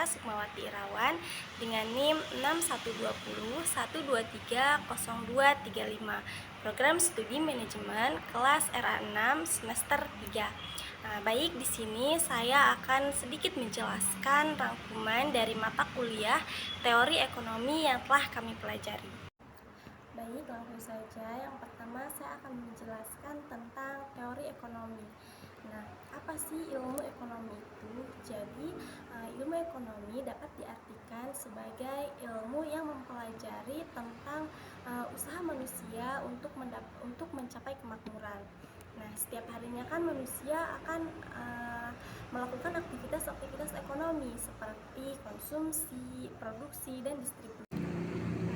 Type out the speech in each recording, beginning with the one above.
Sukmawati Irawan dengan NIM 612012300235, program studi manajemen kelas RA6 semester 3. Baik, di sini saya akan sedikit menjelaskan rangkuman dari mata kuliah teori ekonomi yang telah kami pelajari. Baik, langsung saja. Yang pertama saya akan menjelaskan tentang teori ekonomi. Nah, apa sih ilmu ekonomi itu? Jadi, ilmu ekonomi dapat diartikan sebagai ilmu yang mempelajari tentang usaha manusia untuk mencapai kemakmuran. Nah, setiap harinya kan manusia akan melakukan aktivitas ekonomi seperti konsumsi, produksi, dan distribusi.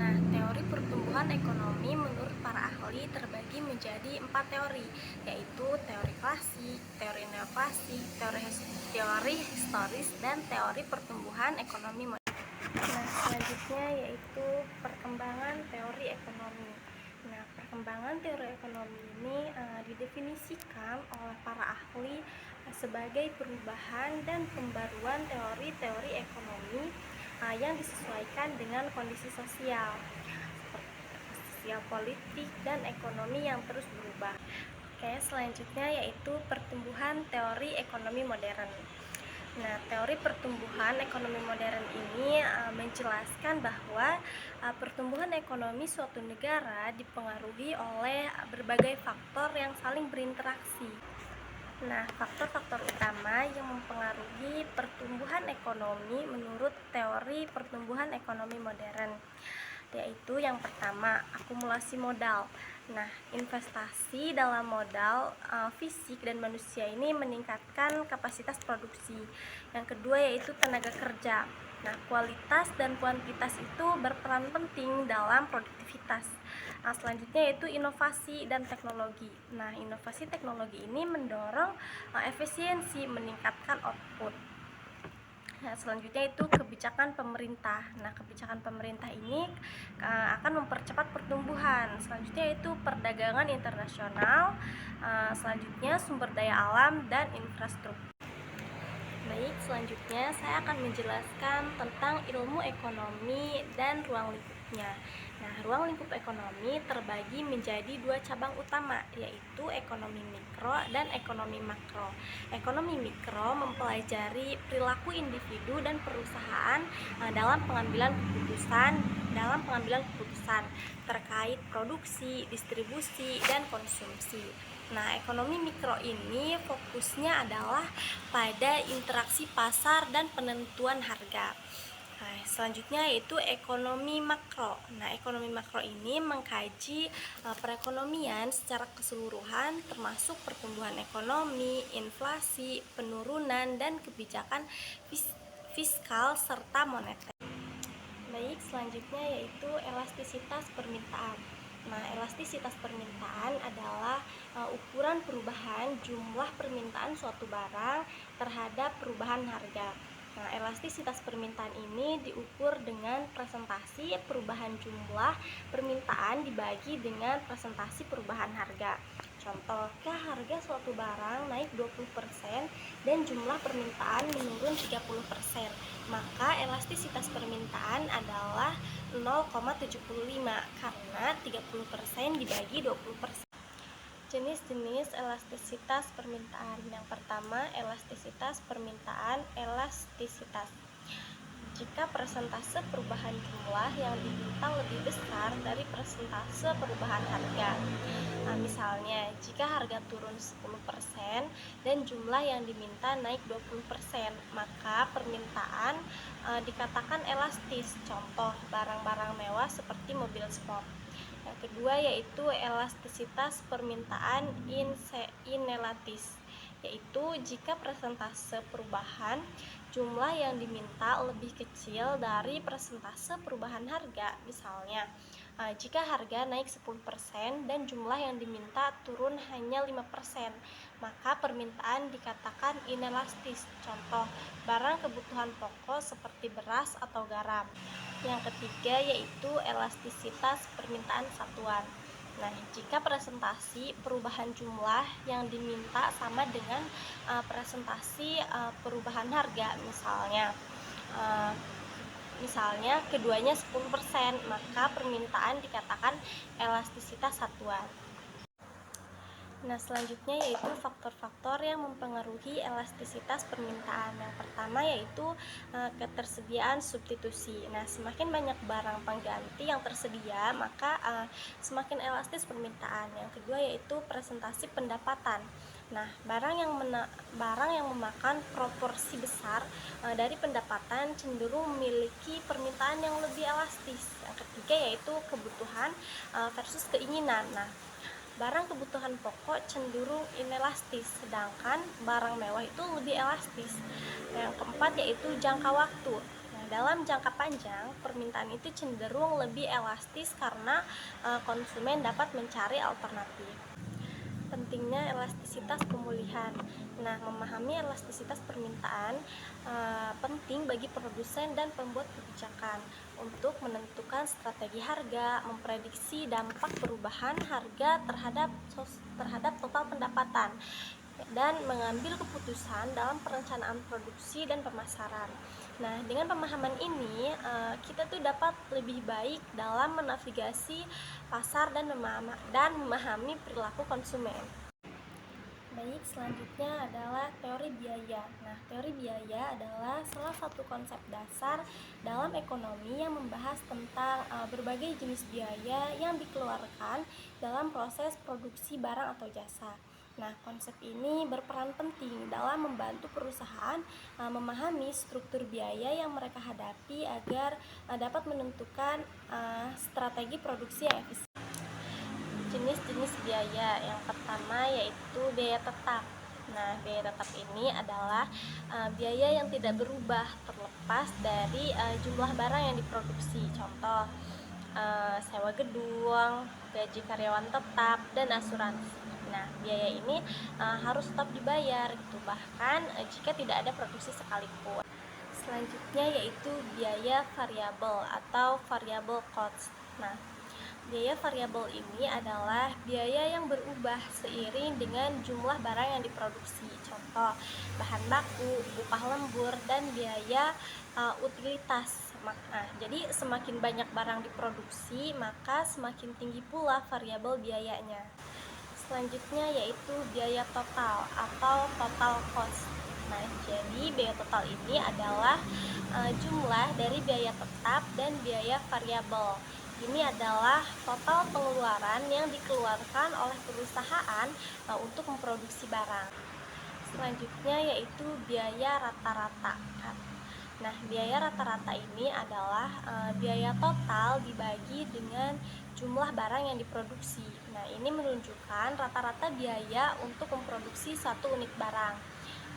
Nah, teori pertumbuhan ekonomi menurut para ahli terbagi menjadi 4 teori, yaitu teori klasik, teori neoklasik, teori historis, dan teori pertumbuhan ekonomi modern. Nah, selanjutnya yaitu perkembangan teori ekonomi. Nah, perkembangan teori ekonomi ini didefinisikan oleh para ahli sebagai perubahan dan pembaruan teori-teori ekonomi yang disesuaikan dengan kondisi sosial, politik, dan ekonomi yang terus berubah. Oke, selanjutnya yaitu pertumbuhan teori ekonomi modern. Nah, teori pertumbuhan ekonomi modern ini menjelaskan bahwa pertumbuhan ekonomi suatu negara dipengaruhi oleh berbagai faktor yang saling berinteraksi. Nah, faktor-faktor utama yang mempengaruhi pertumbuhan ekonomi menurut teori pertumbuhan ekonomi modern, yaitu yang pertama, akumulasi modal. Nah, investasi dalam modal fisik dan manusia ini meningkatkan kapasitas produksi. Yang kedua yaitu tenaga kerja. Nah, kualitas dan kuantitas itu berperan penting dalam produktivitas. Selanjutnya yaitu inovasi dan teknologi. Nah, inovasi teknologi ini mendorong efisiensi, meningkatkan output. Nah, selanjutnya itu kebijakan pemerintah. Nah, kebijakan pemerintah ini akan mempercepat pertumbuhan. Selanjutnya itu perdagangan internasional. Selanjutnya sumber daya alam dan infrastruktur. Baik, selanjutnya saya akan menjelaskan tentang ilmu ekonomi dan ruang lingkupnya. Nah, ruang lingkup ekonomi terbagi menjadi dua cabang utama, yaitu ekonomi mikro dan ekonomi makro. Ekonomi mikro mempelajari perilaku individu dan perusahaan dalam pengambilan keputusan terkait produksi, distribusi, dan konsumsi. Nah, ekonomi mikro ini fokusnya adalah pada interaksi pasar dan penentuan harga. Nah, selanjutnya yaitu ekonomi makro. Nah, ekonomi makro ini mengkaji perekonomian secara keseluruhan, termasuk pertumbuhan ekonomi, inflasi, penurunan, dan kebijakan fiskal serta moneter. Baik, selanjutnya yaitu elastisitas permintaan. Nah, elastisitas permintaan adalah ukuran perubahan jumlah permintaan suatu barang terhadap perubahan harga. Nah, elastisitas permintaan ini diukur dengan presentasi perubahan jumlah permintaan dibagi dengan presentasi perubahan harga. Contoh, jika harga suatu barang naik 20% dan jumlah permintaan menurun 30%, maka elastisitas permintaan adalah 0,75 karena 30% dibagi 20%. Jenis-jenis elastisitas permintaan. Yang pertama, elastisitas permintaan. Elastisitas jika persentase perubahan jumlah yang diminta lebih besar dari persentase perubahan harga. Nah, misalnya, jika harga turun 10% dan jumlah yang diminta naik 20%, maka permintaan dikatakan elastis. Contoh, barang-barang mewah seperti mobil sport. Yang kedua yaitu elastisitas permintaan inelatis, yaitu jika persentase perubahan jumlah yang diminta lebih kecil dari persentase perubahan harga. Misalnya, jika harga naik 10% dan jumlah yang diminta turun hanya 5%, maka permintaan dikatakan inelastis. Contoh, barang kebutuhan pokok seperti beras atau garam. Yang ketiga yaitu elastisitas permintaan satuan. Nah, jika presentasi perubahan jumlah yang diminta sama dengan presentasi perubahan harga, misalnya Misalnya keduanya 10%, maka permintaan dikatakan elastisitas satuan. Nah, selanjutnya yaitu faktor-faktor yang mempengaruhi elastisitas permintaan. Yang pertama yaitu ketersediaan substitusi. Nah, semakin banyak barang pengganti yang tersedia, maka semakin elastis permintaan. Yang kedua yaitu presentasi pendapatan. Nah, barang yang memakan proporsi besar dari pendapatan cenderung memiliki permintaan yang lebih elastis. Yang ketiga yaitu kebutuhan versus keinginan. Nah, barang kebutuhan pokok cenderung inelastis, sedangkan barang mewah itu lebih elastis. Yang keempat yaitu jangka waktu. Nah, dalam jangka panjang, permintaan itu cenderung lebih elastis karena konsumen dapat mencari alternatif. Pentingnya elastisitas pemulihan. Nah, memahami elastisitas permintaan penting bagi produsen dan pembuat kebijakan untuk menentukan strategi harga, memprediksi dampak perubahan harga terhadap total pendapatan, dan mengambil keputusan dalam perencanaan produksi dan pemasaran. Nah, dengan pemahaman ini kita tuh dapat lebih baik dalam menavigasi pasar dan memahami perilaku konsumen. Baik, selanjutnya adalah teori biaya. Nah, teori biaya adalah salah satu konsep dasar dalam ekonomi yang membahas tentang berbagai jenis biaya yang dikeluarkan dalam proses produksi barang atau jasa. Nah, konsep ini berperan penting dalam membantu perusahaan memahami struktur biaya yang mereka hadapi agar dapat menentukan strategi produksi yang efisien. Jenis-jenis biaya yang pertama yaitu biaya tetap. Nah, biaya tetap ini adalah biaya yang tidak berubah terlepas dari jumlah barang yang diproduksi. Contoh, sewa gedung, gaji karyawan tetap, dan asuransi. Nah, biaya ini harus tetap dibayar gitu, bahkan jika tidak ada produksi sekalipun. Selanjutnya yaitu biaya variabel atau variable cost. Nah, biaya variabel ini adalah biaya yang berubah seiring dengan jumlah barang yang diproduksi. Contoh, bahan baku, upah lembur, dan biaya utilitas. Jadi semakin banyak barang diproduksi, maka semakin tinggi pula variabel biayanya. Selanjutnya yaitu biaya total atau total cost. Nah, jadi biaya total ini adalah jumlah dari biaya tetap dan biaya variabel. Ini adalah total pengeluaran yang dikeluarkan oleh perusahaan untuk memproduksi barang. Selanjutnya yaitu biaya rata-rata. Nah, biaya rata-rata ini adalah biaya total dibagi dengan jumlah barang yang diproduksi. Nah, ini menunjukkan rata-rata biaya untuk memproduksi satu unit barang.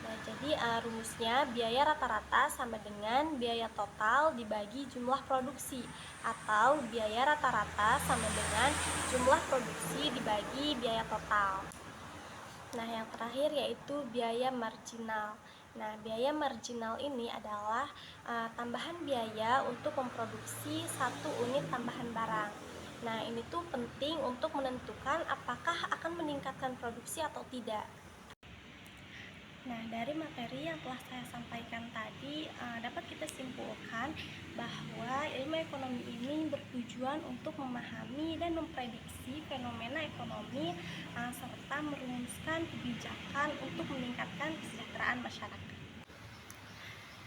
Nah, jadi rumusnya biaya rata-rata sama dengan biaya total dibagi jumlah produksi, atau biaya rata-rata sama dengan jumlah produksi dibagi biaya total. Nah, yang terakhir yaitu biaya marginal. Nah, biaya marginal ini adalah tambahan biaya untuk memproduksi satu unit tambahan barang. Nah, ini tuh penting untuk menentukan apakah akan meningkatkan produksi atau tidak. Nah, dari materi yang telah saya sampaikan tadi dapat kita simpulkan bahwa ilmu ekonomi ini bertujuan untuk memahami dan memprediksi fenomena ekonomi serta merumuskan kebijakan untuk meningkatkan kesejahteraan masyarakat.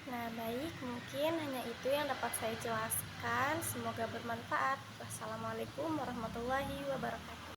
Nah, baik, mungkin hanya itu yang dapat saya jelaskan. Semoga bermanfaat. Wassalamualaikum warahmatullahi wabarakatuh.